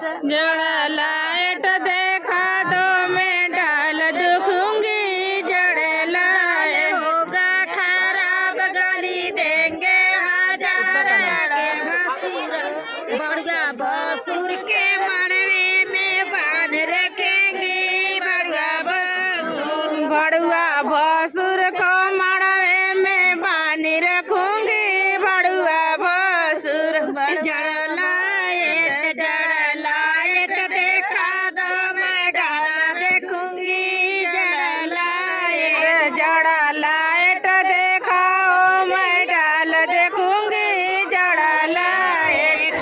जड़ लाइट देखा दो मैं डाल दुखूंगी जड़ लाइट होगा खराब गाली देंगे हजार बड़गा बसुर के मड़वे में बांध रखेंगे बड़ुआ भसुर को मड़वे में बांध रखूंगी बड़ुआ भसुर जड़ लाइट देखा दो मैं गाना देखूंगी जड़ लाइट देखाओ मैं डाल देखूंगी जड़ लाइट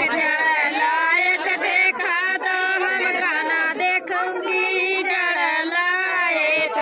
देखा दो हम गाना देखूंगी जड़ लाइट